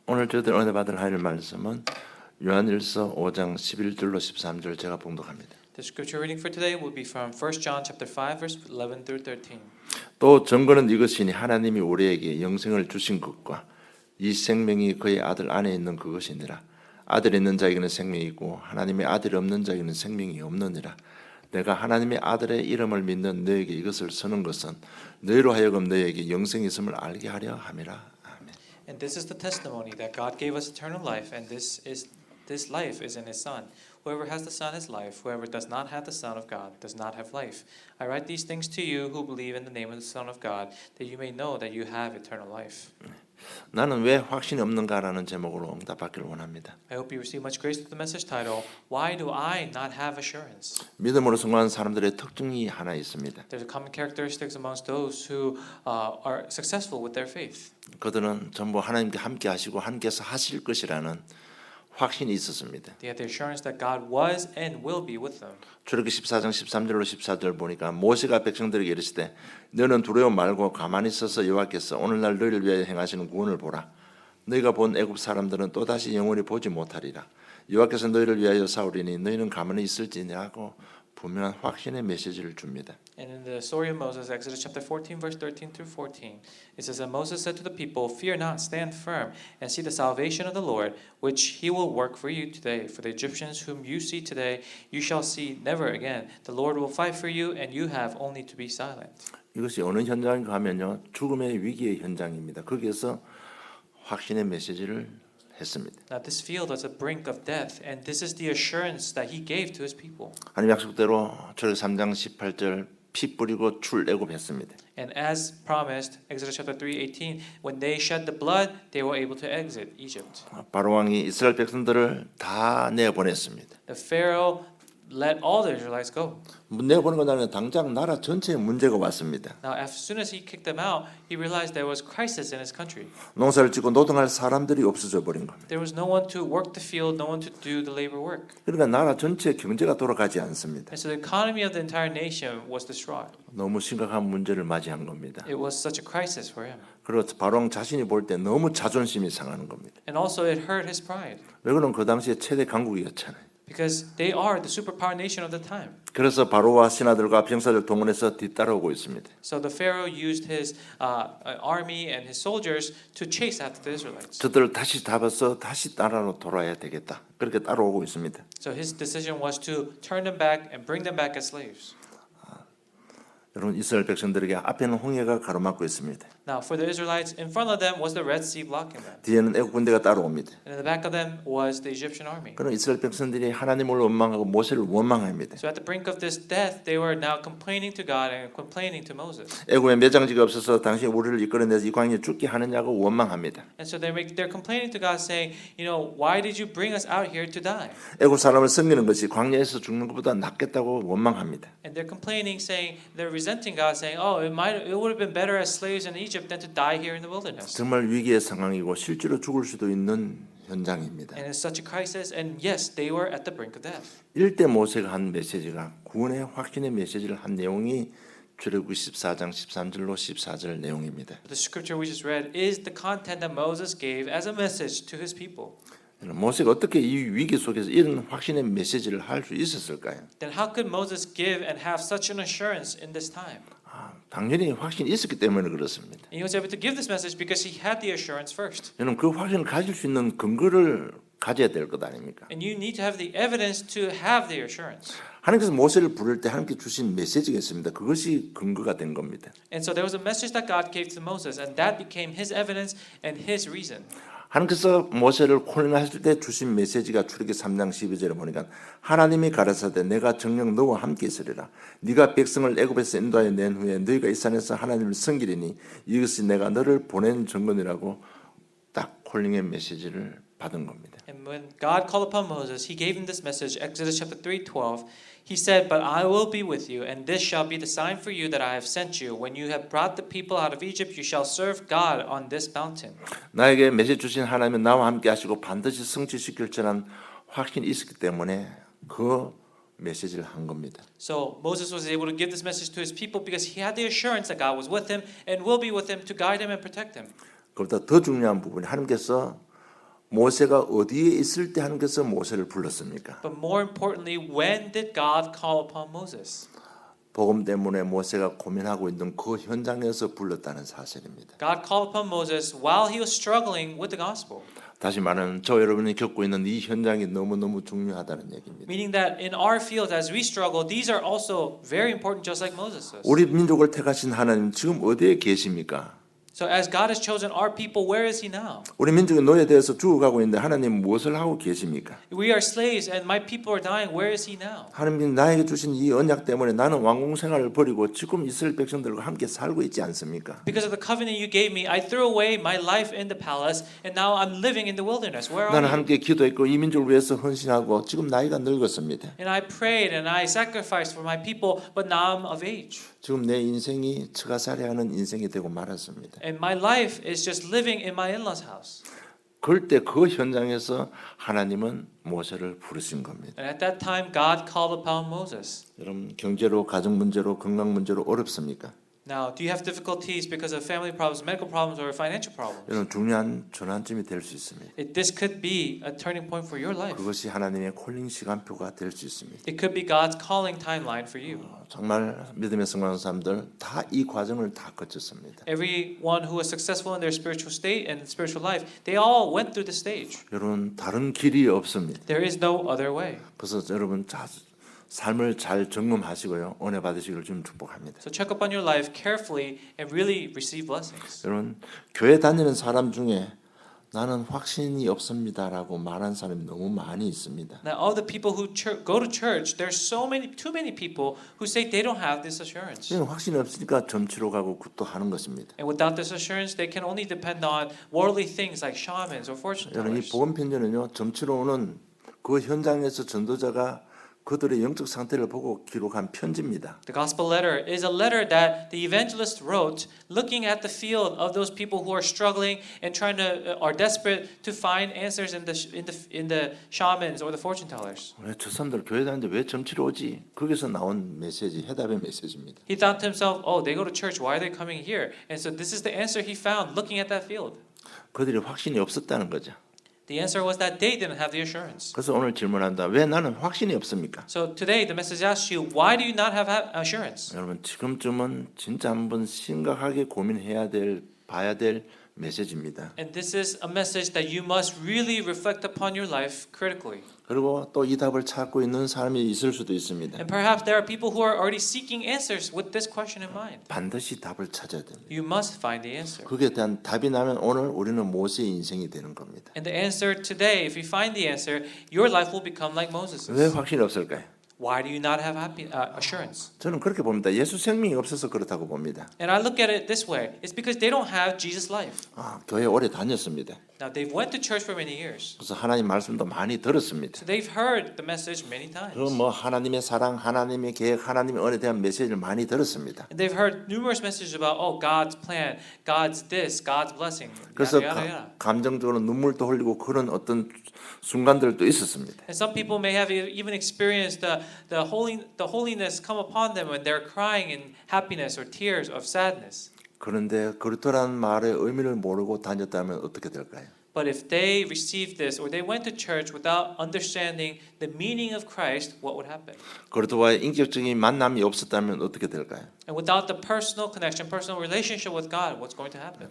오늘 저희들 은혜 받을 하나님 말씀은 요한일서 5장 11절로 13절 제가 봉독합니다. The scripture reading for today will be from 1 John chapter 5 verse 11 through 13. 또 증거는 이것이니 하나님이 우리에게 영생을 주신 것과 이 생명이 그의 아들 안에 있는 그것이니라. 아들 있는 자에게는 생명이 있고 하나님의 아들 없는 자에게는 생명이 없느니라. 내가 하나님의 아들의 이름을 믿는 너에게 이것을 쓰는 것은 너희로 하여금 너에게 영생이 있음을 알게 하려 함이라. 아멘. And this is the testimony that God gave us eternal life, and this life is in His Son. Whoever has the Son has life. Whoever does not have the Son of God does not have life. I write these things to you who believe in the name of the Son of God, that you may know that you have eternal life. 나는 왜 확신이 없는가라는 제목으로 응답받기를 원합니다. I hope you receive much grace with the message title, Why do I not have assurance? 믿음으로 성공한 사람들의 특징이 하나 있습니다. There's a common characteristics amongst those who are successful with their faith. 그들은 전부 하나님께 함께 하시고 함께서 하실 것이라는 확신이 있었습니다. They had the assurance that God was and will be with them. 출애굽기 14장 13절로 14절 보니까 모세가 백성들에게 이르시되 너는 두려워 말고 가만히 있어서 여호와께서 오늘날 너희를 위하여 행하시는 구원을 보라. 너희가 본 애굽 사람들은 또다시 영원히 보지 못하리라. 여호와께서 너희를 위하여 싸우리니 너희는 가만히 있을지니라고 분명한 확신의 메시지를 줍니다. And in the story of Moses, Exodus chapter 14, verse 13 through 14, it says that Moses said to the people, Fear not, stand firm, and see the salvation of the Lord, which He will work for you today. For the Egyptians whom you see today, you shall see never again. The Lord will fight for you, and you have only to be silent. 이것이 어느 현장인가 하면요, 죽음의 위기의 현장입니다. 거기에서 확신의 메시지를 했습니다. Now this field was a brink of death, and this is the assurance that He gave to His people. 하나님 약속대로 출애굽기 3장 18절 피 뿌리고 출애굽했습니다. And as promised, Exodus chapter 3:18, when they shed the blood, they were able to exit Egypt. 바로 왕이 이스라엘 백성들을 다 내보냈습니다. The Pharaoh let all the Israelites go. 내보낸 건 아니라 당장 나라 전체에 문제가 왔습니다. Now, as soon as he kicked them out, he realized there was crisis in his country. 농사를 짓고 노동할 사람들이 없어져 버린 겁니다. There was no one to work the field, no one to do the labor work. 그러니까 나라 전체 경제가 돌아가지 않습니다. And so the economy of the entire nation was distraught. 너무 심각한 문제를 맞이한 겁니다. It was such a crisis for him. 그리고 바로 자신이 볼 때 너무 자존심이 상하는 겁니다. And also it hurt his pride. 왜 그러면 그 당시에 최대 강국이었잖아요. Because they are the superpower nation of the time. 그래서 바로와 신하들과 병사들 동원해서 뒤따라오고 있습니다. So the Pharaoh used his army and his soldiers to chase after the Israelites. 저들을 다시 잡아서 다시 나라로 돌아야 되겠다. 그렇게 따라오고 있습니다. So his decision was to turn them back and bring them back as slaves. 여러분 이스라엘 백성들에게 앞에는 홍해가 가로막고 있습니다. Now, for the Israelites, in front of them was the Red Sea blocking them. 뒤에는 애국 군대가 따라옵니다. And in the back of them was the Egyptian army. 그럼 이스라엘 백성들이 하나님을 원망하고 모세를 원망합니다. So at the brink of this death, they were now complaining to God and complaining to Moses. 애국에 매장지가 없어서 당신이 우리를 이끌어내서 이 광야에 죽게 하느냐고 원망합니다. And so they're complaining to God, saying, why did you bring us out here to die? 애국 사람을 섬기는 것이 광야에서 죽는 것보다 낫겠다고 원망합니다. And they're complaining, saying they're resenting God, saying, it would have been better as slaves in Egypt than to die here in the wilderness. 정말 위기의 상황이고 실제로 죽을 수도 있는 현장입니다. And it's such a crisis, and yes, they were at the brink of death. 이럴 때 모세가 한 메시지가 구원의 확신의 메시지를 한 내용이 출애굽기 14장 13절로 14절 내용입니다. The scripture we just read is the content that Moses gave as a message to his people. 모세가 어떻게 이 위기 속에서 이런 확신의 메시지를 할 수 있었을까요? Then how could Moses give and have such an assurance in this time? 당연히 확신이 있었기 때문에 그렇습니다. And he was able to give this message because he had the assurance first. 저는 그 확신을 가질 수 있는 근거를 가져야 될 것 아닙니까? And you need to have the evidence to have the assurance. 하나님께서 모세를 부를 때 하나님께 주신 메시지가 있습니다. 그것이 근거가 된 겁니다. And so there was a message that God gave to Moses, and that became his evidence and his reason. 하나님께서 모세를 콜링하실 때 주신 메시지가 출애굽기 3장 12절에 보니까 하나님이 가라사대 내가 정녕 너와 함께 있으리라. 네가 백성을 애굽에서 인도하여 낸 후에 너희가 이 산에서 하나님을 섬기리니 이것이 내가 너를 보낸 증거니라고 딱 콜링의 메시지를 받은 겁니다. And when God called upon Moses, he gave him this message, Exodus chapter 3:12. He said, "But I will be with you, and this shall be the sign for you that I have sent you. When you have brought the people out of Egypt, you shall serve God on this mountain." 나에게 메시지 주신 하나님은 나와 함께 하시고 반드시 성취시킬 줄한 확신이 있었기 때문에 그 메시지를 한 겁니다. So Moses was able to give this message to his people because he had the assurance that God was with him and will be with him to guide him and protect him. 그보다 더 중요한 부분이 하나님께서 모세가 어디에 있을 때 하나님께서 모세를 불렀습니까? But more importantly, when did God call upon Moses? 복음 때문에 모세가 고민하고 있는 그 현장에서 불렀다는 사실입니다. God called upon Moses while he was struggling with the gospel. 다시 말하면 저 여러분이 겪고 있는 이 현장이 너무너무 중요하다는 얘기입니다. Meaning that in our field as we struggle, these are also very important just like Moses was. 우리 민족을 택하신 하나님 지금 어디에 계십니까? So as God has chosen our people, where is he now? 우리 민족이 노예되어서 죽어가고 있는데 하나님 무엇을 하고 계십니까? We are slaves and my people are dying. Where is he now? 하나님이 나에게 주신 이 언약 때문에 나는 왕궁 생활을 버리고 지금 이스라엘 백성들과 함께 살고 있지 않습니까? Because of the covenant you gave me, I threw away my life in the palace and now I'm living in the wilderness. Where are 나는 you? 함께 기도했고 이 민족을 위해서 헌신하고 지금 나이가 늙었습니다. And I prayed and I sacrificed for my people, but now I'm of age. 지금 내 인생이 처가살이하는 인생이 되고 말았습니다. And my life is just living in my in-laws' house. 그럴 때 그 현장에서 하나님은 모세를 부르신 겁니다. And at that time, God called upon Moses. 여러분 경제로 가정 문제로 건강 문제로 어렵습니까? Now, do you have difficulties because of family problems, medical problems, or financial problems? 이런 중요한 전환점이 될 수 있습니다. This could be a turning point for your life. 그것이 하나님의 콜링 시간표가 될 수 있습니다. It could be God's calling timeline for you. 정말 믿음의 성공하는 사람들 다 이 과정을 다 거쳤습니다. Everyone who was successful in their spiritual state and spiritual life, they all went through the stage. 여러분 다른 길이 없습니다. There is no other way. 그래서 여러분 삶을 잘 점검하시고요. 은혜 받으시기를 좀 축복합니다. So check up on your life carefully and really receive blessings. 여러분 교회 다니는 사람 중에 나는 확신이 없습니다라고 말하는 사람이 너무 많이 있습니다. Now, all the people who go to church, there's too many people who say they don't have this assurance. 이건 확신이 없으니까 점치러 가고 굿도 하는 것입니다. And without this assurance, they can only depend on worldly things like shamans or fortune 여러분 이 tellers. 복음 편지는요. 점치러 오는 그 현장에서 전도자가 그들의 영적 상태를 보고 기록한 편지입니다. The gospel letter is a letter that the evangelist wrote, looking at the field of those people who are struggling and are desperate to find answers in the shamans or the fortune tellers. 왜 저 사람들 교회 다니는데 왜 점치러 오지? 거기서 나온 메시지, 해답의 메시지입니다. He thought to himself, "Oh, they go to church. Why are they coming here?" And so this is the answer he found looking at that field. 그들이 확신이 없었다는 거죠. The answer was that they didn't have the assurance. 그래서 오늘 질문한다. 왜 나는 확신이 없습니까? So today the message asks you, why do you not have assurance? 여러분 지금쯤은 진짜 한번 심각하게 고민해야 될, 봐야 될 메시지입니다. And this is a message that you must really reflect upon your life critically. 그리고 또 이 답을 찾고 있는 사람이 있을 수도 있습니다. And perhaps there are people who are already seeking answers with this question in mind. 반드시 답을 찾아야 됩니다. You must find the answer. 거기에 대한 답이 나면 오늘 우리는 모세의 인생이 되는 겁니다. And the answer today, if you find the answer, your life will become like Moses'. 왜 확신이 없을까요? Why do you not have assurance? 저는 그렇게 봅니다. 예수 생명이 없어서 그렇다고 봅니다. And I look at it this way. It's because they don't have Jesus' life. 교회 오래 다녔습니다. Now, they've went to church for many years. 그래서 하나님 말씀도 많이 들었습니다. So they've heard the message many times. 그리고 뭐 하나님의 사랑, 하나님의 계획, 하나님의 은혜에 대한 메시지를 많이 들었습니다. And they've heard numerous messages about, God's plan, God's this, God's blessing. 그래서 Yada, yada, yada. 감정적으로 눈물도 흘리고 그런 어떤 순간들도 있었습니다. And some people may have even experienced the holiness come upon them when they're crying in happiness or tears of sadness. 그런데 그리스도라는 말의 의미를 모르고 다녔다면 어떻게 될까요? But if they received this or they went to church without understanding the meaning of Christ, what would happen? 그리스도와의 인격적인 만남이 없었다면 어떻게 될까요? And without the personal connection, personal relationship with God, what's going to happen?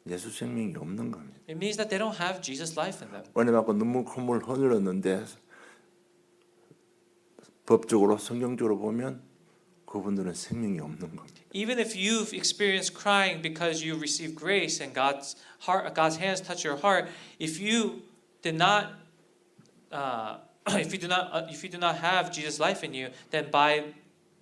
예수 생명이 없는 겁니다. It means that they don't have Jesus' life in them. 은혜 받고 눈물 콧물 흘렸는데 법적으로 성경적으로 보면 그분들은 생명이 없는 겁니다. Even if you've experienced crying because you received grace and God's hands touch your heart, if you do not have Jesus' life in you, then by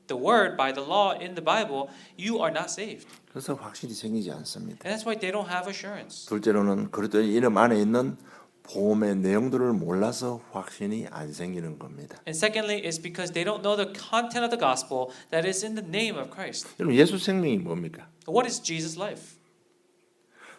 the word, by the law in the Bible, you are not saved. 그래서 확실히 생기지 않습니다. And that's why they don't have assurance. 둘째로는 그리스도의 이름 안에 있는 복음의 내용들을 몰라서 확신이 안 생기는 겁니다. And secondly, is because they don't know the content of the gospel that is in the name of Christ. 여러분 예수 생명이 뭡니까? What is Jesus' life?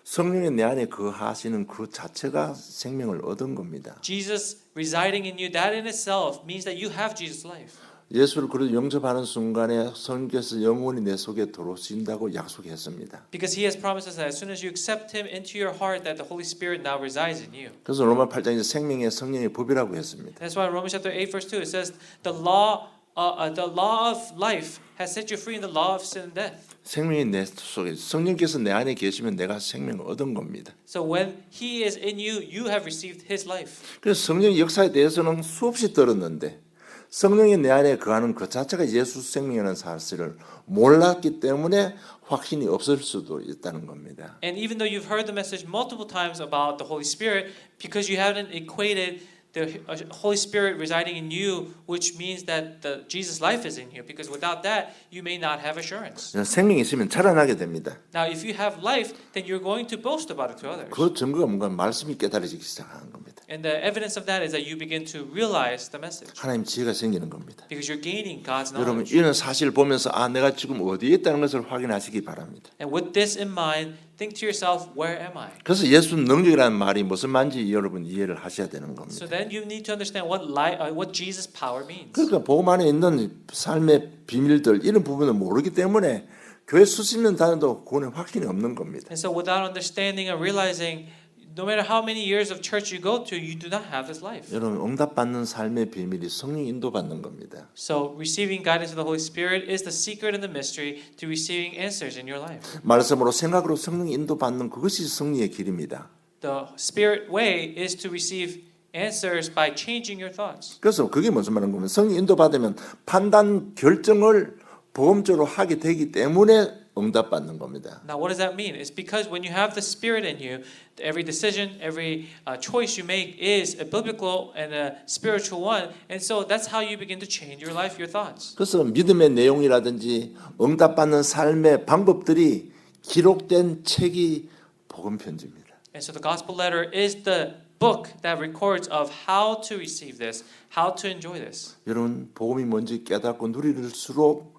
성령이 내 안에 거하시는 그 자체가 생명을 얻은 겁니다. Jesus residing in you, that in itself means that you have Jesus' life. 예수를 그리고 영접하는 순간에 성령께서 영원히 내 속에 들어오신다고 약속했습니다. Because he has promised us that as soon as you accept him into your heart, that the Holy Spirit now resides in you. 그래서 로마 8장에서 생명의 성령의 법이라고 했습니다. That's why in Romans chapter 8 verse 2 it says the law of life has set you free in the law of sin and death. 생명이 내 속에 성령께서 내 안에 계시면 내가 생명을 얻은 겁니다. So when he is in you, you have received his life. 그래서 성령의 역사에 대해서는 수없이 들었는데 성령이 내 안에 거하는 그 자체가 예수 생명이라는 사실을 몰랐기 때문에 확신이 없을 수도 있다는 겁니다. And even though you've heard the message multiple times about the Holy Spirit, because you haven't equated the Holy Spirit residing in you, which means that the Jesus life is in you. Because without that, you may not have assurance. 생명이 있으면 자라나게 됩니다. Now, if you have life, then you're going to boast about it to others. 그 증거가 뭔가 말씀이 깨달아지기 시작하는 겁니다. And the evidence of that is that you begin to realize the message. 하나님 지혜가 생기는 겁니다. Because you're gaining God's 여러분 knowledge. 이런 사실을 보면서 내가 지금 어디에 있다는 것을 확인하시기 바랍니다. And with this in mind, think to yourself, where am I? 그래서 예수 능력이라는 말이 무슨 말인지 여러분 이해를 하셔야 되는 겁니다. So then you need to understand what Jesus' power means. 그러니까 복음 안에 있는 삶의 비밀들 이런 부분을 모르기 때문에 교회 수십 년 다녀도 구원의 확신이 없는 겁니다. And so without understanding and realizing, no matter how many years of church you go to, you do not have this life. 여러분 응답받는 삶의 비밀이 성령 인도받는 겁니다. So receiving guidance of the Holy Spirit is the secret and the mystery to receiving answers in your life. 말씀으로 생각으로 성령 인도받는 그것이 승리의 길입니다. The Spirit way is to receive answers by changing your thoughts. 그래서 그게 무슨 말인 거면 성령 인도받으면 판단 결정을 보험적으로 하게 되기 때문에 응답받는 겁니다. Now, what does that mean? It's because when you have the Spirit in you, every decision, every choice you make is a biblical and a spiritual one, and so that's how you begin to change your life, your thoughts. 그래서 믿음의 내용이라든지 응답받는 삶의 방법들이 기록된 책이 복음 편지입니다. And so the gospel letter is the book that records of how to receive this, how to enjoy this. 여러분 복음이 뭔지 깨닫고 누릴수록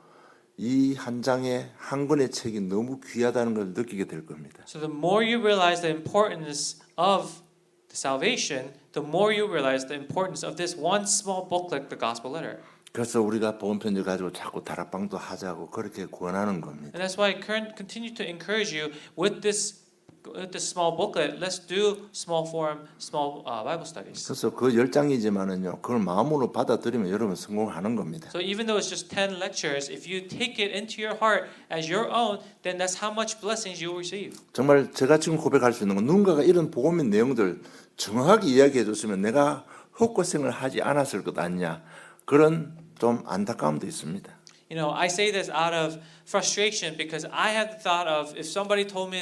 이 한 장의 한 권의 책이 너무 귀하다는 걸 느끼게 될 겁니다. So the more you realize the importance of the salvation, the more you realize the importance of this one small book like the gospel letter. 그래서 우리가 복음 편지를 가지고 자꾸 다락방도 하자고 그렇게 권하는 겁니다. And that's why I continue to encourage you with this small booklet. Let's do small form, small Bible studies. 그래서 그 10장이지만은요. 그걸 마음으로 받아들이면 여러분 성공하는 겁니다. So even though it's just 10 lectures, if you take it into your heart as your own, then that's how much blessings you will receive. 정말 제가 지금 고백할 수 있는 건 누군가가 이런 복음의 내용들 정확하게 이야기해 줬으면 내가 헛고생을 하지 않았을 것 아니냐. 그런 좀 안타까움도 있습니다. You know, I say this out of frustration because I had the thought of if somebody told me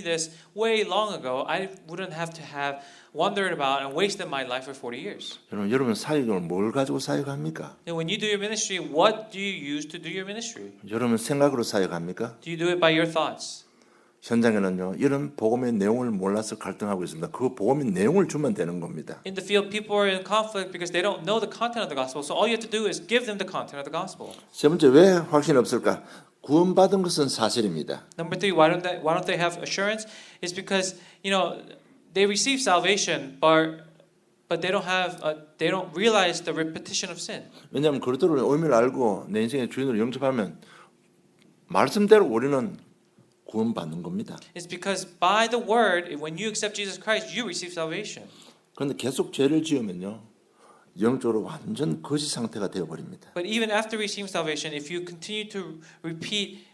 this way long ago, I wouldn't have to have wondered about and wasted my life for 40 years. 여러분 사역을 뭘 가지고 사역합니까? And when you do your ministry, what do you use to do your ministry? 여러분 생각으로 사역합니까? Do you do it by your thoughts? 현장에는요. 이런 복음의 내용을 몰라서 갈등하고 있습니다. 그 복음의 내용을 주면 되는 겁니다. In the field, people are in conflict because they don't know the content of the gospel. So all you have to do is give them the content of the gospel. 세 번째 왜 확신이 없을까? 구원받은 것은 사실입니다. Number 3, why don't they have assurance? It's because they receive salvation, but they don't realize the repetition of sin. 왜냐하면 그리스도의 의미를 알고 내 인생의 주인으로 영접하면 말씀대로 우리는 구원받는 겁니다. It's because by the word, when you accept Jesus Christ, you receive salvation. 그런데 계속 죄를 지으면요. 영적으로 완전 거지 상태가 되어 버립니다. But even after receiving salvation, if you continue to repeat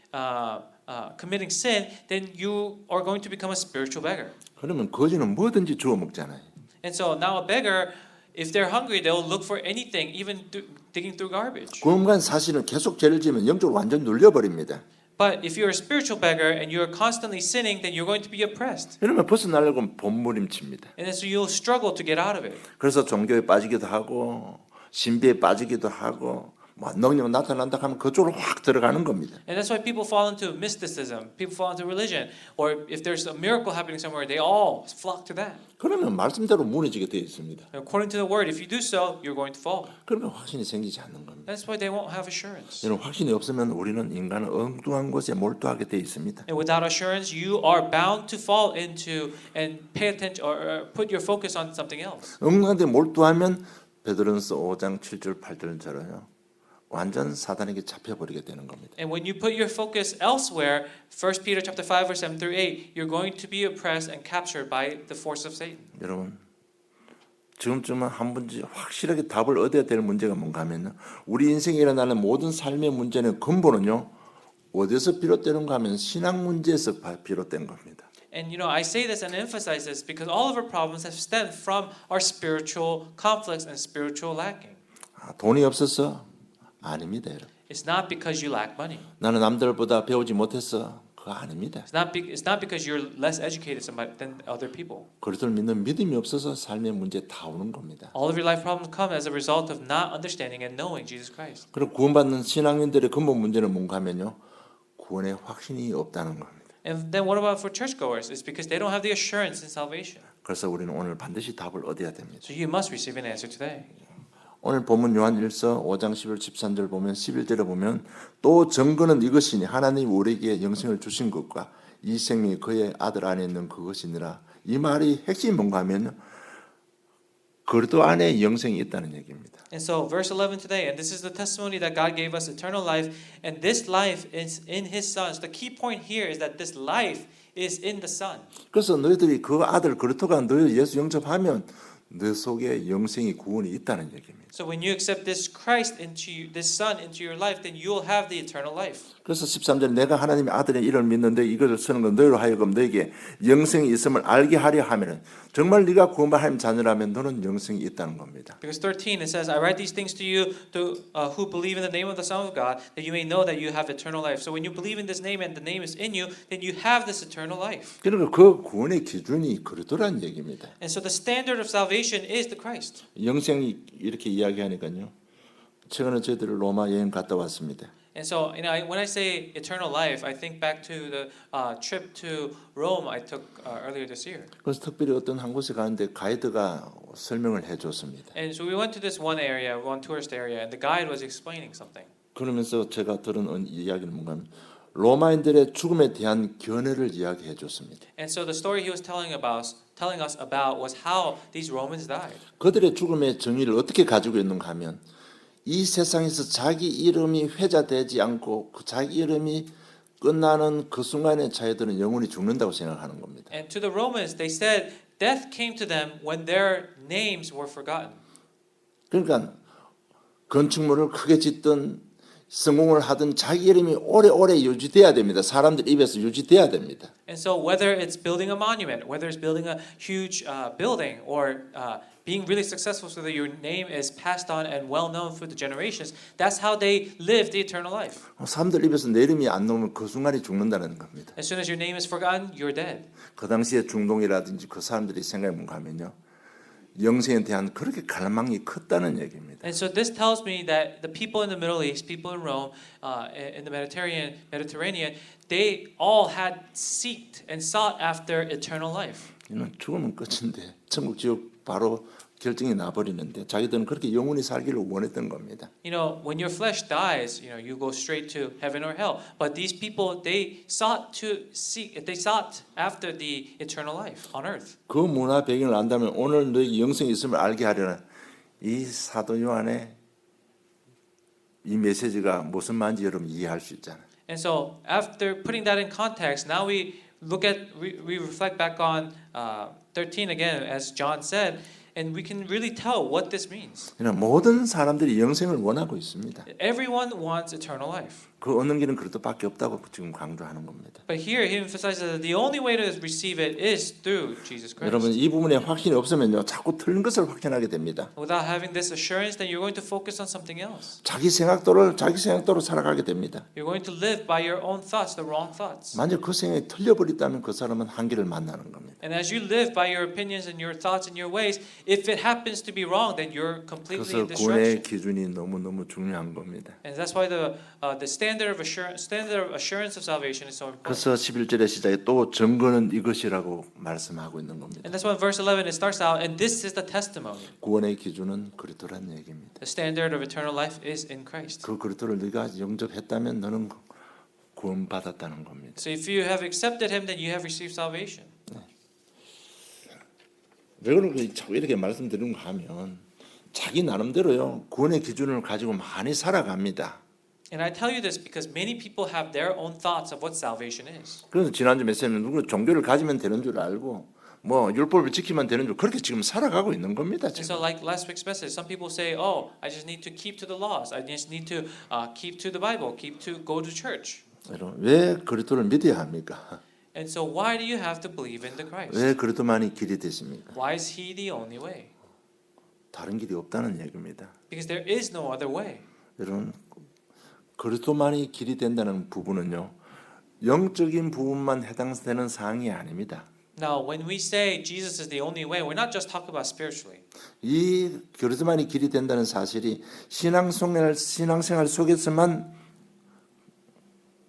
committing sin, then you are going to become a spiritual beggar. 그러면 거지는 뭐든지 주워 먹잖아요. And so now a beggar, if they're hungry, they'll look for anything, even digging through garbage. 구원간 사실은 계속 죄를 지으면 영적으로 완전 눌려 버립니다. But if you're a spiritual beggar and you're constantly sinning, then you're going to be oppressed. 이러면 벗어나려고 몸부림칩니다. And so you'll struggle to get out of it. 그래서 종교에 빠지기도 하고 신비에 빠지기도 하고 뭐 능력 나타난다 하면 그쪽으로 확 들어가는 겁니다. And that's why people fall into mysticism. People fall into religion. Or if there's a miracle happening somewhere, they all flock to that. 그러면 말씀대로 무너지게 되어 있습니다. According to the word, if you do so, you're going to fall. 그러면 확신이 생기지 않는 겁니다. That's why they won't have assurance. 여러분 확신이 없으면 우리는 인간은 엉뚱한 곳에 몰두하게 되어 있습니다. And without assurance, you are bound to fall into and pay attention or put your focus on something else. 엉뚱한 데 몰두하면 베드로전서 5장 7절 8절처럼요. 완전 사단에게 잡혀버리게 되는 겁니다. And when you put your focus elsewhere, 1 Peter chapter 5 verse 7 through 8, you're going to be oppressed and captured by the force of Satan. 여러분 지금쯤은 한 문제 확실하게 답을 얻어야 될 문제가 뭔가 하면요. 우리 인생에 일어나는 모든 삶의 문제는 근본은요. 어디서 비롯되는가 하면 신앙 문제에서 비롯된 겁니다. And I say this and emphasize this because all of our problems have stemmed from our spiritual conflicts and spiritual lacking. 돈이 없어서 아닙니다, 여러분. It's not because you lack money. 나는 남들보다 배우지 못했어. 그거 아닙니다. It's not because you're less educated than other people. 그리스도를 믿는 믿음이 없어서 삶의 문제 다 오는 겁니다. All of your life problems come as a result of not understanding and knowing Jesus Christ. 그리고 구원받는 신앙인들의 근본 문제는 뭔가 하면요. 구원의 확신이 없다는 겁니다. And then what about for churchgoers? It's because they don't have the assurance in salvation. 그래서 우리는 오늘 반드시 답을 얻어야 됩니다. So you must receive an answer today. 오늘 본문 요한 1서 5장 11, 13절 보면 11절에 보면 또 증거는 이것이니 하나님 우리에게 영생을 주신 것과 이 생명이 그의 아들 안에 있는 그것이니라. 이 말이 핵심이 뭔가 하면 그리스도 안에 영생이 있다는 얘기입니다. And so verse 11 today, and this is the testimony that God gave us eternal life, and this life is in His Son. So the key point here is that this life is in the Son. 그래서 너희들이 그 아들 그리스도가 너희 예수 영접하면 너 속에 영생이 구원이 있다는 얘기입니다. So when you accept this Christ this Son into your life, then you will have the eternal life. 그래서 13절 내가 하나님의 아들의 이름을 믿는데 이것을 쓰는 건 너희로 하여금 너에게 영생이 있음을 알게 하려 하면은 정말 네가 구원받은 하나님 자녀라면 너는 영생이 있다는 겁니다. Because 13 it says, I write these things to you who believe in the name of the Son of God, that you may know that you have eternal life. So when you believe in this name and the name is in you, then you have this eternal life. 그러니까 그 구원의 기준이 그리스도라는 얘기입니다. And so the standard of salvation is the Christ. 영생이 이렇게 이야기하니까요. 최근에 저희들 로마 여행 갔다 왔습니다. And so, when I say eternal life, I think back to the trip to Rome I took earlier this year. 그래서 특별히 어떤 한 곳에 가는데 가이드가 설명을 해줬습니다. And so we went to this one area, one tourist area, and the guide was explaining something. 그러면서 제가 들은 이야기는 뭔가 하면 로마인들의 죽음에 대한 견해를 이야기해 줬습니다. And so the story he was telling us about was how these Romans died. 그들의 죽음의 정의를 어떻게 가지고 있는가 하면 이 세상에서 자기 이름이 회자되지 않고 그 자기 이름이 끝나는 그 순간에 자기들은 영원히 죽는다고 생각하는 겁니다. And to the Romans, they said death came to them when their names were forgotten. 그러니까 건축물을 크게 짓든 성공을 하든 자기 이름이 오래오래 유지돼야 됩니다. 사람들 입에서 유지돼야 됩니다. And so whether it's building a monument, whether it's building a huge building, or being really successful so that your name is passed on and well known through the generations, that's how they live the eternal life. 사람들 입에서 내 이름이 안 나오면 그 순간에 죽는다는 겁니다. As soon as your name is forgotten, you're dead. 그 당시에 중동이라든지 그 사람들이 생각해 뭔가 하면요. 영생에 대한 그렇게 갈망이 컸다는 얘기입니다. And so this tells me that the people in the Middle East, people in Rome, in the Mediterranean, they all had seeked and sought after eternal life. 이는 죽으면 끝인데 천국 지옥 바로 결정이 나버리는데 자기들은 그렇게 영원히 살기를 원했던 겁니다. When your flesh dies, you go straight to heaven or hell. But these people, they sought after the eternal life on earth. 그 문화 배경을 안다면 오늘 너희 영생이 있음을 알게 하려는 이 사도 요한의 이 메시지가 무슨 말인지 여러분 이해할 수 있잖아요. And so after putting that in context, now we reflect back on 13 again, as John said. And we can really tell what this means. 모든 사람들이 영생을 원하고 있습니다. Everyone wants eternal life. 그 얻는 길은 그리스도밖에 없다고 지금 강조하는 겁니다. But here he emphasizes that the only way to receive it is through Jesus Christ. 여러분 이 부분에 확신이 없으면요 자꾸 틀린 것을 확신하게 됩니다. Without having this assurance, then you're going to focus on something else. 자기 생각대로 살아가게 됩니다. You're going to live by your own thoughts, the wrong thoughts. 만약 그 생각이 틀려버렸다면 그 사람은 한계를 만나는 겁니다. And as you live by your opinions and your thoughts and your ways, if it happens to be wrong, then you're completely 그래서 in 구원의 destruction. 기준이 너무 중요한 겁니다. And that's why the standard of assurance of salvation is so important. 그래서 11절의 시작에 또 증거는 이것이라고 말씀하고 있는 겁니다. And that's why in verse 11 it starts out, and this is the testimony. 구원의 기준은 그리스도라는 얘기입니다. The standard of eternal life is in Christ. 그 그리스도를 네가 영접했다면 너는 구원받았다는 겁니다. So if you have accepted him, then you have received salvation. 왜 그런가 자꾸 이렇게 말씀드리는가 하면 자기 나름대로요 구원의 기준을 가지고 많이 살아갑니다. And I tell you this because many people have their own thoughts of what salvation is. 그래서 지난주 메시지는 누구 종교를 가지면 되는 줄 알고 뭐 율법을 지키면 되는 줄 그렇게 지금 살아가고 있는 겁니다. And 지금. so, like last week's message, some people say, "Oh, I just need to keep to the laws. I just need to keep to the Bible, keep to go to church." 여러분, 왜 그리스도를 믿어야 합니까? And so, why do you have to believe in the Christ? 왜 그리스도만이 길이 되십니까? Why is He the only way? 다른 길이 없다는 얘기입니다. Because there is no other way. 여러분 그리스도만이 길이 된다는 부분은요 영적인 부분만 해당되는 사항이 아닙니다. Now, when we say Jesus is the only way, we're not just talking about spiritually. 이 그리스도만이 길이 된다는 사실이 신앙생활 속에서만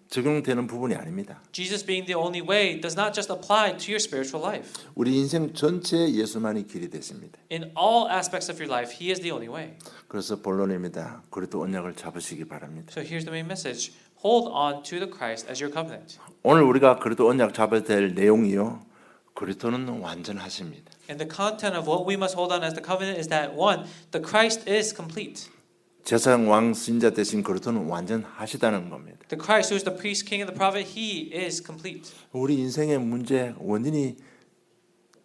적용되는 부분이 아닙니다. Jesus being the only way does not just apply to your spiritual life. 우리 인생 전체에 예수만이 길이 되십니다. In all aspects of your life, He is the only way. 그래서 본론입니다. 그리스도 언약을 잡으시기 바랍니다. So here's the main message. Hold on to the Christ as your covenant. 오늘 우리가 그리스도 언약 잡아야 될 내용이요. 그리스도는 완전하십니다. And the content of what we must hold on as the covenant is that one, the Christ is complete. 제사장 왕 신자 대신 그리스도는 완전하시다는 겁니다. The Christ who is the priest, king, and the prophet, He is complete. 우리 인생의 문제 원인이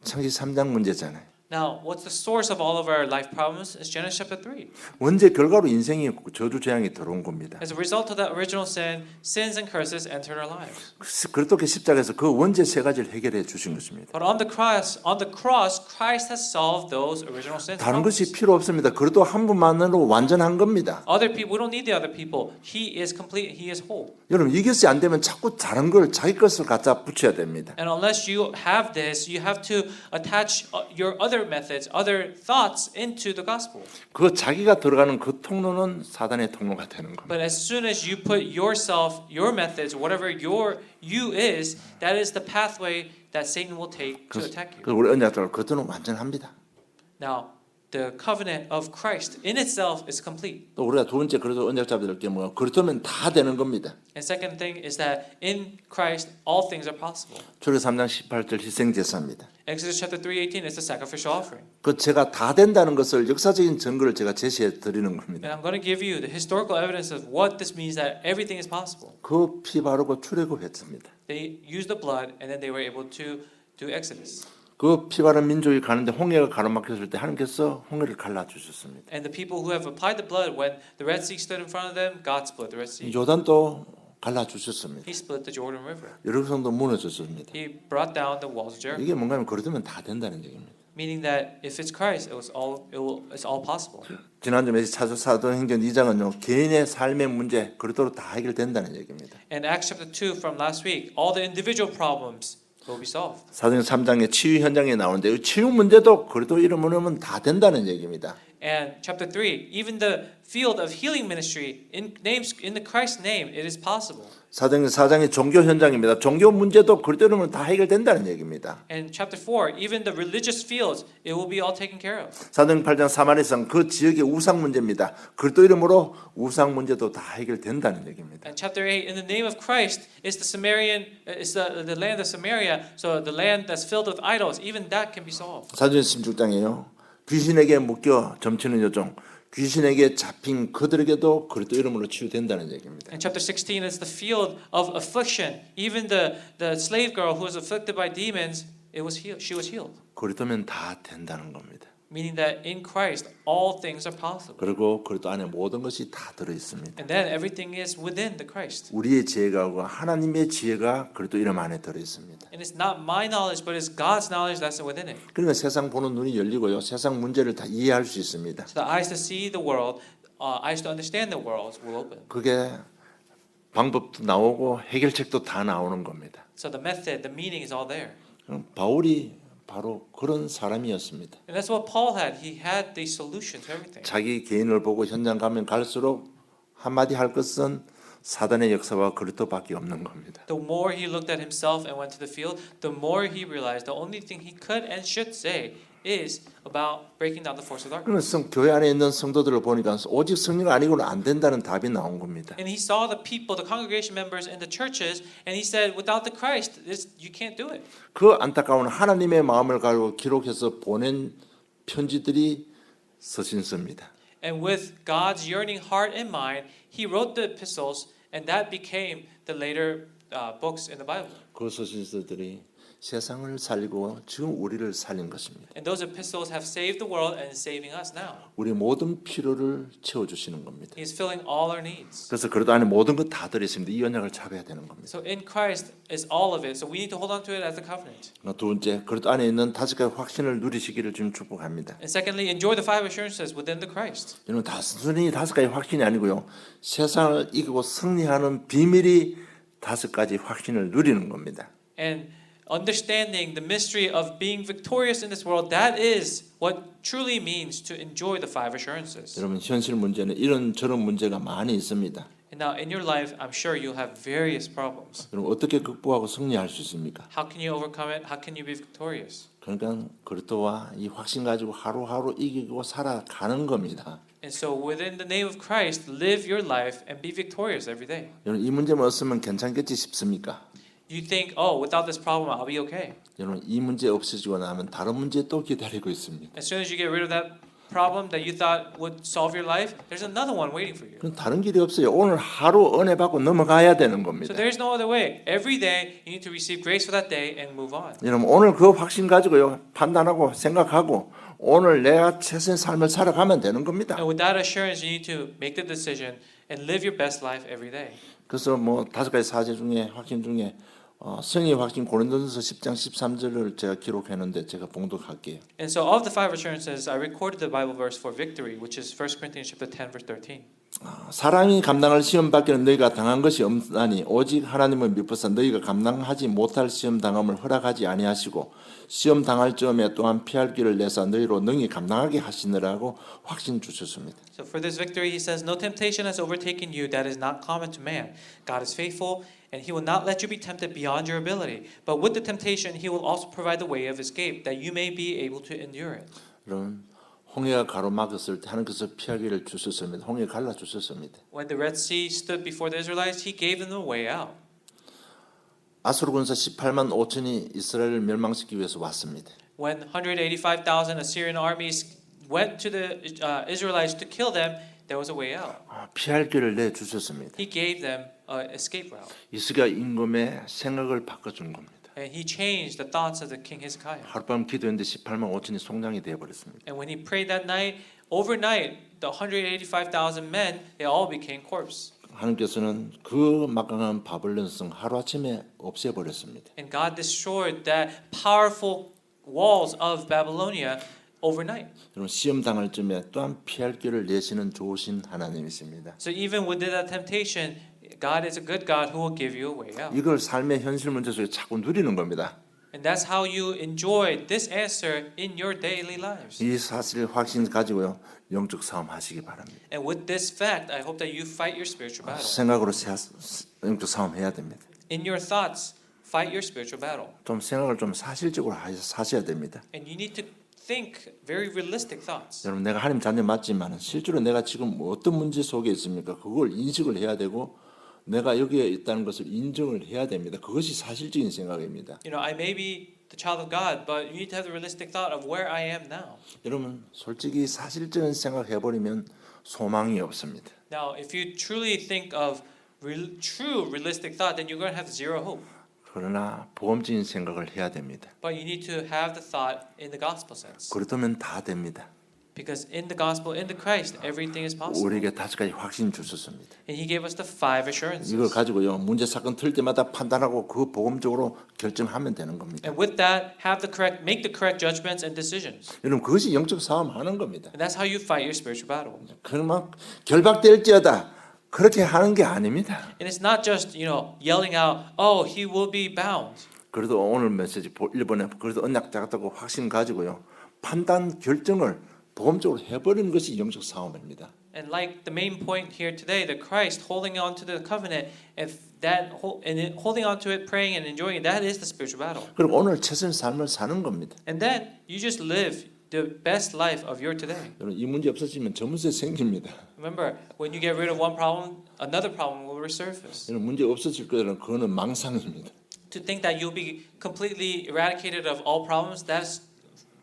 창세기 3장 문제잖아요. Now, what's the source of all of our life problems? Is Genesis chapter 3. 원죄 결과로 인생이 저주 재앙이 들어온 겁니다. As a result of that original sin, sins and curses entered our lives. 그렇게 십자가에서 그 원죄 세 가지를 해결해 주신 것입니다. But on the cross, Christ has solved those original sins. 다른 것이 필요 없습니다. 그래도 한 분만으로 완전한 겁니다. Other people, we don't need the other people. He is complete. He is whole. 여러분 이것이 안 되면 자꾸 다른 걸 자기 것을 갖다 붙여야 됩니다. And unless you have this, you have to attach your other methods, other thoughts into the gospel. 그 자기가 들어가는 그 통로는 사단의 통로가 되는 겁니다. But as soon as you put yourself, your methods, whatever your you is, that is the pathway that Satan will take to attack you. 그래서 우리 언약들 그것은 완전합니다. Now, the covenant of Christ in itself is complete. 또 우리가 두 번째 그래도 언약 잡아야 될 게 뭐야? 그렇다면 다 되는 겁니다. And second thing is that in Christ all things are possible. 출애굽 3장 18절 희생 제사입니다. Exodus chapter 3:18 is the sacrificial offering. 그 제가 다 된다는 것을 역사적인 증거를 제가 제시해 드리는 겁니다. And I'm going to give you the historical evidence of what this means that everything is possible. 그 피 바르고 출애굽했습니다. They used the blood and then they were able to do Exodus. 그 피 바른 민족이 가는데 홍해가 가로막혔을 때 하나님께서 홍해를 갈라 주셨습니다. And the people who have applied the blood, when the Red Sea stood in front of them, God split the Red Sea. 요단도 갈라 주셨습니다. He split the Jordan River. 여리고성도 무너졌습니다. He brought down the walls of Jericho. 이게 뭔가 하면 그러면 다 된다는 얘기입니다. Meaning that if it's Christ, it's all possible. 지난주 메시지 사도행전 2장은요 개인의 삶의 문제 그리스도로 다 해결된다는 얘기입니다. And Acts chapter 2 from last week, all the individual problems will be solved. 사도행전 3장에 치유 현장에 나오는데 이 치유 문제도 그리스도 이름으로 하면 다 된다는 얘기입니다. And chapter 3, even the field of healing ministry in the Christ's name, it is possible. 사도행전 4장이 종교 현장입니다. 종교 문제도 그리스도 이름으로 다 해결된다는 얘기입니다. And chapter 4, even the religious fields, it will be all taken care of. 사도행전 8장 사마리아성 그 지역의 우상 문제입니다. 그리스도 이름으로 우상 문제도 다 해결된다는 얘기입니다. And chapter 8, in the name of Christ, is the land of Samaria, so the land that's filled with idols, even that can be solved. 사도행전 16장에요. 귀신에게 묶여 점치는 여종, 귀신에게 잡힌 그들에게도 그리스도 이름으로 치유된다는 얘기입니다. And chapter 16 is the field of affliction. Even the slave girl who was afflicted by demons, she was healed. 그리스도면 다 된다는 겁니다. Meaning that in Christ, all things are possible. 그리고 그리스도 안에 모든 것이 다 들어 있습니다. And then everything is within the Christ. 우리의 지혜가 하나님의 지혜가 그리스도 이름 안에 들어 있습니다. And it's not my knowledge, but it's God's knowledge that's within it. 그러니까 세상 보는 눈이 열리고요. 세상 문제를 다 이해할 수 있습니다. So the eyes to see the world, eyes to understand the world will open. 그게 방법도 나오고 해결책도 다 나오는 겁니다. So the method, the meaning is all there. 바울이 바로 그런 사람이었습니다. And that's what Paul had. He had the solution to everything. 자기 개인을 보고 현장 가면 갈수록 한마디 할 것은 사단의 역사와 그리스도밖에 없는 겁니다. The more he looked at himself and went to the field, the more he realized the only thing he could and should say is about breaking down the force of darkness. 그래서 교회 안에 있는 성도들을 보니까 오직 성령 아니고는 안 된다는 답이 나온 겁니다. And he saw the people, the congregation members in the churches, and he said, without the Christ, you can't do it. 그 안타까운 하나님의 마음을 가지고 기록해서 보낸 편지들이 서신서입니다. And with God's yearning heart in mind, he wrote the epistles, and that became the later books in the Bible. 그 서신서들이 세상을 살리고 지금 우리를 살린 것입니다. And those epistles have saved the world and is saving us now. 우리 모든 필요를 채워주시는 겁니다. He is filling all our needs. 그래서 그래도 안에 모든 것 다 들어있습니다. 이 언약을 잡아야 되는 겁니다. So in Christ is all of it. So we need to hold on to it as the covenant. 두 번째, 그래도 안에 있는 5가지 확신을 누리시기를 좀 축복합니다. And secondly, enjoy the 5 assurances within the Christ. 여러분 단순히 5가지 확신이 아니고요. 세상을 이기고 승리하는 비밀이 5가지 확신을 누리는 겁니다. And understanding the mystery of being victorious in this world, that is what truly means to enjoy the 5 assurances. 여러분 현실 문제는 이런 저런 문제가 많이 있습니다. And now in your life, I'm sure you'll have various problems. 여러분 어떻게 극복하고 승리할 수 있습니까? How can you overcome it? How can you be victorious? 그러니까 그리스도와 이 확신 가지고 하루하루 이기고 살아가는 겁니다. And so within the name of Christ, live your life and be victorious every day. 여러분 이 문제만 없으면 괜찮겠지 싶습니까? You think, oh, without this problem, I'll be okay. 여러분 이 문제 없어지고 나면 다른 문제 또 기다리고 있습니다. As soon as you get rid of that problem that you thought would solve your life, there's another one waiting for you. 그럼 다른 길이 없어요. 오늘 하루 은혜 받고 넘어가야 되는 So 겁니다. there's no other way. Every day, you need to receive grace for that day and move on. 여러분 오늘 그 확신 가지고요 판단하고 생각하고 오늘 내가 최선의 삶을 살아가면 되는 겁니다. And with that assurance, you need to make the decision and live your best life every day. 그래서 뭐 5가지 사제 중에 확신 중에 승리 확신 고린도전서 10장 13절을 제가 기록했는데 제가 봉독할게요. And so of the 5 assurances, I recorded the Bible verse for victory, which is 1 Corinthians chapter 10, verse 13. 사람이 감당할 시험 받기는 너희가 당한 것이 없나니 오직 하나님을 믿고서 너희가 감당하지 못할 시험 당함을 허락하지 아니하시고 시험 당할 점에 또한 피할 길을 내사 너희로 능히 감당하게 하시느라고 확신 주셨습니다. So for this victory, he says, no temptation has overtaken you that is not common to man. God is faithful, and he will not let you be tempted beyond your ability. But with the temptation, he will also provide the way of escape, that you may be able to endure it. 여러분 홍해가 가로막았을 때 하나님께서 피하기를 주셨습니다. 홍해 갈라 주셨습니다. When the Red Sea stood before the Israelites, he gave them the way out. 아수르 군사 18만 5천이 이스라엘을 멸망시키기 위해서 왔습니다. When 185,000 Assyrian armies went to the Israelites to kill them, there was a way out. 피할 길을 내 주셨습니다. He gave them an escape route. 이스가 임금의 생각을 바꿔준 겁니다. And he changed the thoughts of the king Hezekiah. 하룻밤 기도했는데 18만 5천이 송장이 되어 버렸습니다. And when he prayed that night, overnight, the 185,000 men, they all became corpse. 하나님께서는 그 막강한 바벨론 성 하루아침에 없애버렸습니다. And God destroyed that powerful walls of Babylonia overnight. 여러분 시험 당할 쯤에 또한 피할 길을 내시는 좋으신 하나님이십니다. So even within that temptation, God is a good God who will give you a way out. 이걸 삶의 현실 문제 속에 자꾸 누리는 겁니다. And that's how you enjoy this answer in your daily lives. 이 사실 확신 가지고요 영적 싸움 하시기 바랍니다. And with this fact, I hope that you fight your spiritual battle. 생각으로 영적 싸움 해야 됩니다. In your thoughts, fight your spiritual battle. 좀 생각을 좀 사실적으로 사셔야 됩니다. And you need to think very realistic thoughts. 여러분 내가 하나님 자녀 맞지만 실제로 내가 지금 어떤 문제 속에 있습니까? 그걸 인식을 해야 되고 내가 여기에 있다는 것을 인정을 해야 됩니다. 그것이 사실적인 생각입니다. You know, I may be the child of God, but you need to have the realistic thought of where I am now. 여러분 솔직히 사실적인 생각해 버리면 소망이 없습니다. Now, if you truly think of true realistic thought, then you're going to have zero hope. 그러나 보험적인 생각을 해야 됩니다. But you need to have the thought in the gospel sense. 그렇다면 다 됩니다. Because in the gospel, in the Christ, everything is possible. 우리에게 5가지 확신 주셨습니다. And he gave us the 5 assurances. 이걸 가지고요 문제 사건 틀 때마다 판단하고 그 복음적으로 결정하면 되는 겁니다. And with that, make the correct judgments and decisions. 여러분 그것이 영적 싸움 하는 겁니다. And that's how you fight your spiritual battle. 그러면 결박될지어다 그렇게 하는 게 아닙니다. And it's not just, yelling out, "Oh, he will be bound." 그래도 오늘 메시지 1번에 그래도 언약 잡았다고 확신 가지고요 판단 결정을 복음적으로 해버리는 것이 영적 싸움입니다. And like the main point here today, the Christ holding on to the covenant, holding on to it, praying and enjoying it, that is the spiritual battle. 그리고 오늘 최선의 삶을 사는 겁니다. And then you just live the best life of your today. 여러분 이 문제 없어지면 저 문제 생깁니다. Remember, when you get rid of one problem, another problem will resurface. 여러분 문제 없어질 거라는 그거는 망상입니다. To think that you'll be completely eradicated of all problems, that's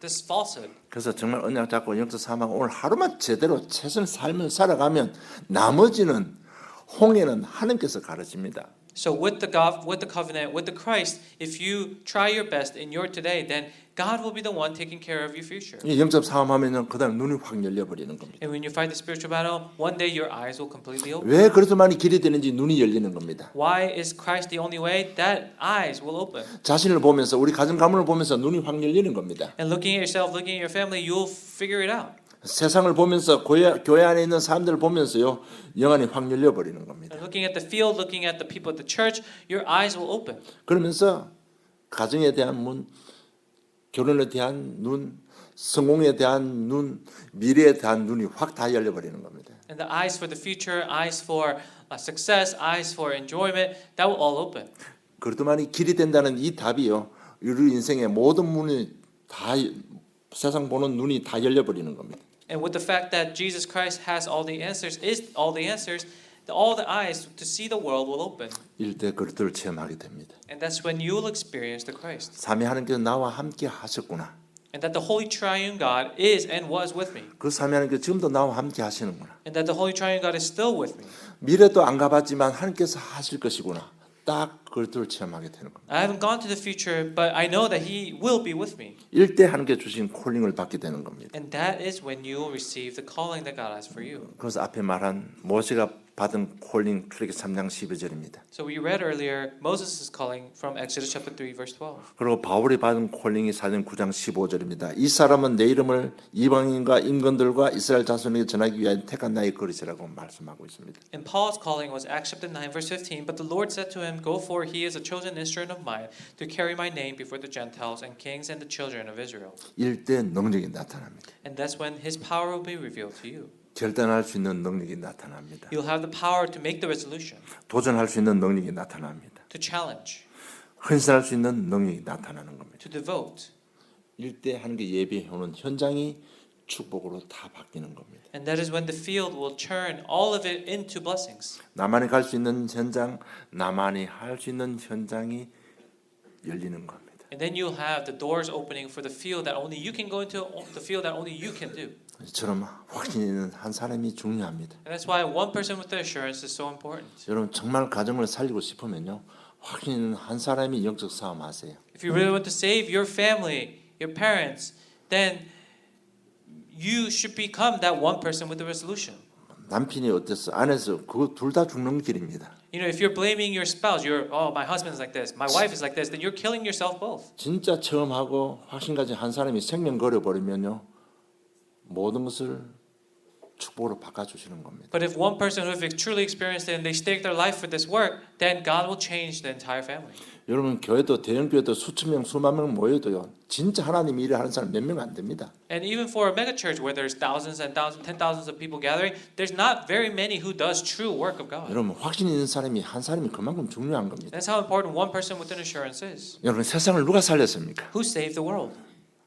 this falsehood. 그래서 정말 언약 잡고 영적 사망 오늘 하루만 제대로 최선의 삶을 살아가면 나머지는 홍해는 하나님께서 가르칩니다. So with the covenant, with the Christ, if you try your best in your today, then God will be the one taking care of your future. 이 영적 싸움하면은 그다음 눈이 확 열려 버리는 겁니다. And when you fight the spiritual battle, one day your eyes will completely open. 왜 그리스도만이 길이 되는지 눈이 열리는 겁니다. Why is Christ the only way? That eyes will open. 자신을 보면서 우리 가정 가문을 보면서 눈이 확 열리는 겁니다. And looking at yourself, looking at your family, you'll figure it out. 세상을 보면서 교회 안에 있는 사람들을 보면서요 영안이 확 열려 버리는 겁니다. And looking at the field, looking at the people at the church, your eyes will open. 그러면서 가정에 대한 문, 결혼에 대한 눈, 성공에 대한 눈, 미래에 대한 눈이 확 다 열려 버리는 겁니다. And the eyes for the future, eyes for success, eyes for enjoyment, that will all open. 그리스도만이 길이 된다는 이 답이요 우리 인생의 모든 문이 다 세상 보는 눈이 다 열려 버리는 겁니다. And with the fact that Jesus Christ has all the answers, all the eyes to see the world will open. 일대 그리스도를 체험하게 됩니다. And that's when you will experience the Christ. 삼위 하나님께서 나와 함께 하셨구나. And that the Holy Triune God is and was with me. 그 삼위 하나님께서 지금도 나와 함께 하시는구나. And that the Holy Triune God is still with me. 미래도 안 가봤지만 하나님께서 하실 것이구나. 딱 그리스도를 체험하게 되는 겁니다. I haven't gone to the future, but I know that He will be with me. 일대 하나님께 주신 콜링을 받게 되는 겁니다. And that is when you will receive the calling that God has for you. 그래서 앞에 말한 모세가 받은 콜링 출애굽기 3장 12절입니다. So we read earlier Moses' calling from Exodus chapter 3 verse 12. 그리고 바울이 받은 콜링이 사도행 9장 15절입니다. 이 사람은 내 이름을 이방인과 임금들과 이스라엘 자손에게 전하기 위하여 택한 나의 거리시라고 말씀하고 있습니다. And Paul's calling was Acts chapter 9 verse 15, but the Lord said to him, "Go for he is a chosen instrument of mine to carry my name before the Gentiles and kings and the children of Israel." 일대 능력이 나타납니다. And that's when his power will be revealed to you. 결단할 수 있는 능력이 나타납니다. You'll have the power to make the resolution, 도전할 수 있는 능력이 나타납니다. to challenge, 헌신할 수 있는 능력이 나타나는 겁니다. to devote. 일대 하나님께 예배해 오는 현장이 축복으로 다 바뀌는 겁니다. And that is when the field will turn all of it into blessings. 나만이 갈 수 있는 현장, 나만이 할 수 있는 현장이 열리는 겁니다. And then you'll have the doors opening for the field that only you can go into, the field that only you can do. 이처럼 확신 있는 한 사람이 중요합니다. And that's why one person with the assurance is so important. 여러분 정말 가정을 살리고 싶으면요, 확신 있는 한 사람이 영적 싸움 하세요. If you really want to save your family, your parents, then you should become that one person with the resolution. 남편이 어땠어? 아내서 그거 둘 다 죽는 길입니다. You know, if you're blaming your spouse, my husband's like this, my wife is like this, then you're killing yourself both. 진짜 처음 하고 확신 가진 한 사람이 생명 걸어 버리면요, 모든 것을 축복으로 바꿔 주시는 겁니다. But if one person who have truly experienced it and they stake their life for this work, then God will change the entire family. 여러분 교회도 대형 교회도 수천 명 수만 명 모여도요, 진짜 하나님 일을 하는 사람 몇 명 안 됩니다. And even for a mega church where there's thousands and thousands, 10,000s of people gathering, there's not very many who does true work of God. 여러분 확신 있는 사람이 한 사람이 그만큼 중요한 겁니다. That's how important one person with an assurance is. 여러분 세상을 누가 살렸습니까? Who saved the world?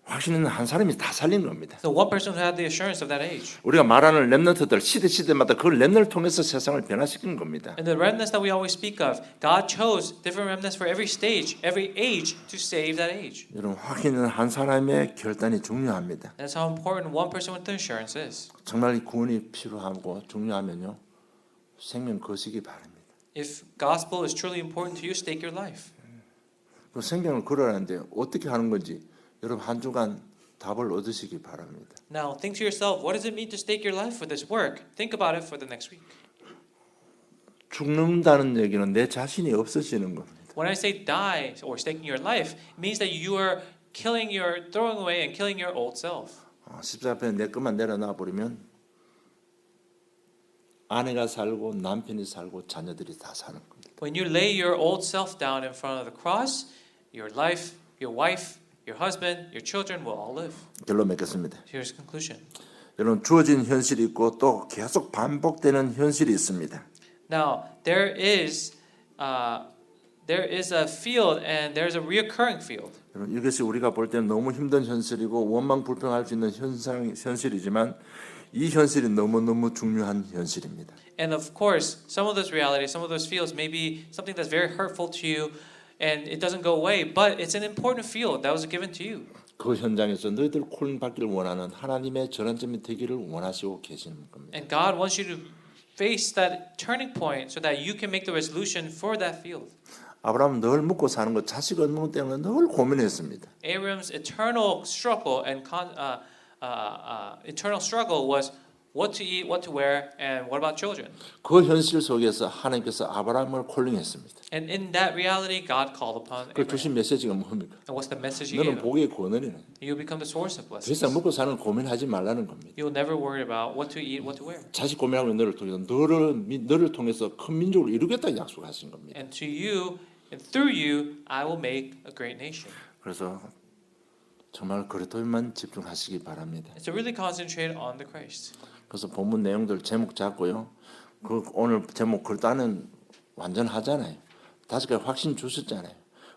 확신 있는 한 사람이 다 살린 겁니다. The one person who had the assurance of that age. 우리가 말하는 렘넌트들 시대마다 그 렘넌트를 통해서 세상을 변화시키는 겁니다. And the remnants that we always speak of, God chose different remnants for every stage, every age to save that age. 여러분 확신 있는 한 사람의 결단이 중요합니다. That's how important one person with the assurance is. 정말 구원이 필요하고 중요하면요, 생명 거시기 바랍니다. If gospel is truly important to you, stake your life. 그 생명을 걸어라는데 어떻게 하는 건지 여러분 한 주간 답을 얻으시기 바랍니다. Now, think to yourself, what does it mean to stake your life for this work? Think about it for the next week. 죽는다는 얘기는 내 자신이 없어지는 겁니다. When I say die or staking your life, it means that you are throwing away and killing your old self. 십자가 앞에 내 것만 내려놔 버리면 아내가 살고 남편이 살고 자녀들이 다 사는 겁니다. When you lay your old self down in front of the cross, your life, your wife, your husband, your children will all live. 결론 맺겠습니다. Here's the conclusion. 여러분 주어진 현실이 있고 또 계속 반복되는 현실이 있습니다. Now, there is a field and there's a reoccurring field. 여러분 이것이 우리가 볼 때는 너무 힘든 현실이고 원망 불평할 수 있는 현실이지만 이 현실이 너무너무 중요한 현실입니다. And of course, some of those realities, some of those fields may be something that's very hurtful to you and it doesn't go away, but it's an important field that was given to you. 그 현장에서 너희들 콜링 받기를 원하는 하나님의 전환점이 되기를 원하시고 계시는 겁니다. And God wants you to face that turning point so that you can make the resolution for that field. 아브라함은 늘 묵고 사는 것, 자식 얻는 것 때문에 늘 고민했습니다. Abram's eternal struggle and eternal struggle was what to eat, what to wear, and what about children. 그 현실 속에서 하나님께서 아브라함을 콜링했습니다. And in that reality, God called upon 그 Abraham. 주신 메시지가 뭡니까? And what's the message He gave 너는 him? 복의 권원이네. You become the source of 더 blessings. 이상 먹고 사는 고민하지 말라는 겁니다. You'll never worry about what to eat, what to wear. 자식 고민하면 너를 통해서 너를 통해서 큰 민족을 이루겠다 약속하신 겁니다. And to you, and through you, I will make a great nation. 그래서 정말 그리스도에만 집중하시기 바랍니다. And so really concentrate on the Christ. 그래서 본문 내용들 제목 잡고요. 그 오늘 제목 그리스도는 완전하잖아요. 5가지 확신 주셨잖아요.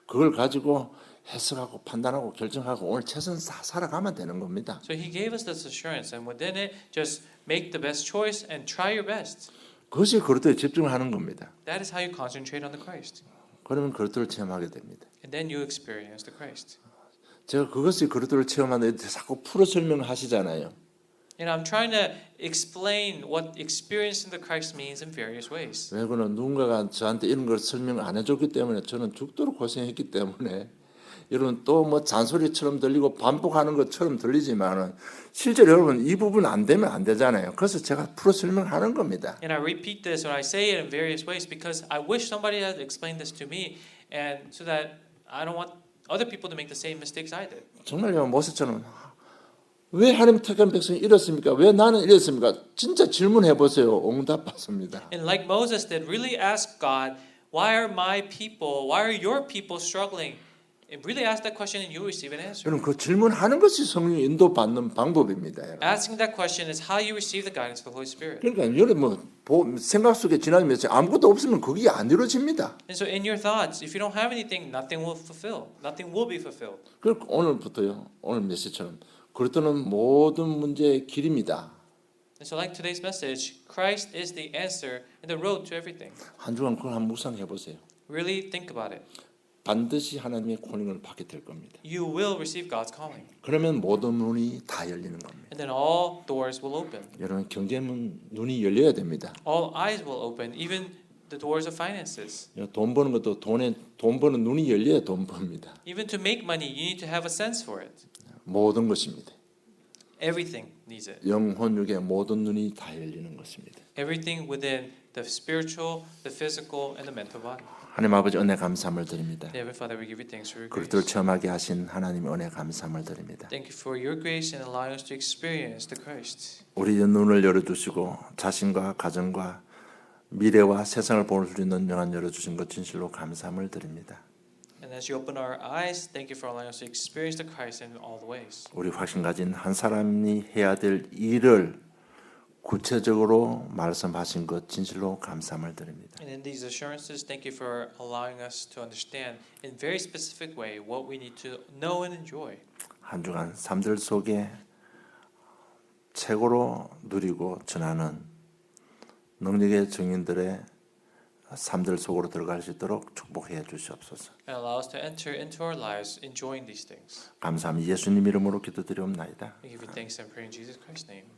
그걸 가지고 해석하고 판단하고 결정하고 오늘 최선 살아가면 되는 겁니다. So He gave us this assurance, and within it, just make the best choice and try your best. 그것이 그리스도에 집중하는 겁니다. That is how you concentrate on the Christ. 그러면 그리스도를 체험하게 됩니다. And then you experience the Christ. 제가 그것이 그리스도를 체험하는데 자꾸 풀어 설명하시잖아요. And I'm trying to explain what experiencing the Christ means in various ways. 왜 그러면 누군가가 저한테 이런 걸 설명 안 해줬기 때문에 저는 죽도록 고생했기 때문에 여러분 또 뭐 잔소리처럼 들리고 반복하는 것처럼 들리지만은 실제로 여러분 이 부분 안 되면 안 되잖아요. 그래서 제가 풀어 설명하는 겁니다. And I repeat this or I say it in various ways because I wish somebody had explained this to me, and so that I don't want other people to make the same mistakes I did. 정말요 모세처럼 왜 하나님 택한 백성이 이렇습니까? 왜 나는 이렇습니까? 진짜 질문해 보세요. 응답 받습니다. And like Moses did, really ask God, why are my people, why are your people struggling? And really ask that question and you will receive an answer. 여러분 그 질문하는 것이 성령 인도 받는 방법입니다. 여러분. Asking that question is how you receive the guidance of the Holy Spirit. 그러니까 여러분 뭐 생각 속에 지나면서 아무것도 없으면 그게 안 이루어집니다. And so in your thoughts, if you don't have anything, nothing will be fulfilled. 그리고 오늘부터요. 오늘 메시지처럼 그리스도는 모든 문제의 길입니다. And so like today's message, Christ is the answer and the road to everything. 한 주간 그걸 한번 묵상해 보세요. Really think about it. 반드시 하나님의 콜링을 받게 될 겁니다. You will receive God's calling. 그러면 모든 문이 다 열리는 겁니다. And then all doors will open. 여러분 경제문 눈이 열려야 됩니다. All eyes will open, even the doors of finances. 돈 버는 것도 돈 버는 눈이 열려야 돈 법니다. Even to make money, you need to have a sense for it. 모든 것입니다. Everything needs it. 영혼 육의 모든 눈이 다 열리는 것입니다. Everything within the spiritual, the physical, and the mental body. 하나님 아버지 은혜 감사함을 드립니다. Heavenly Father, we give you thanks for your 그리스도를 grace. 체험하게 하신 하나님의 은혜 감사함을 드립니다. Thank you for your grace and allowing us to experience the Christ. 우리의 눈을 열어주시고 자신과 가정과 미래와 세상을 볼 수 있는 영안 열어주신 것 진실로 감사함을 드립니다. And as you open our eyes, thank you for allowing us to experience the Christ in all the ways. 우리 확신 가진 한 사람이 해야 될 일을 구체적으로 말씀하신 것 진실로 감사함을 드립니다. And in these assurances, thank you for allowing us to understand in very specific way what we need to know and enjoy. 한 주간 삶들 속에 최고로 누리고 전하는 능력의 증인들의 삶들 속으로 들어갈 수 있도록 축복해 주시옵소서. And allow us to enter into our lives enjoying these things. 감사합니다. 예수님 이름으로 기도드리옵나이다. We give you thanks and pray in Jesus Christ's name.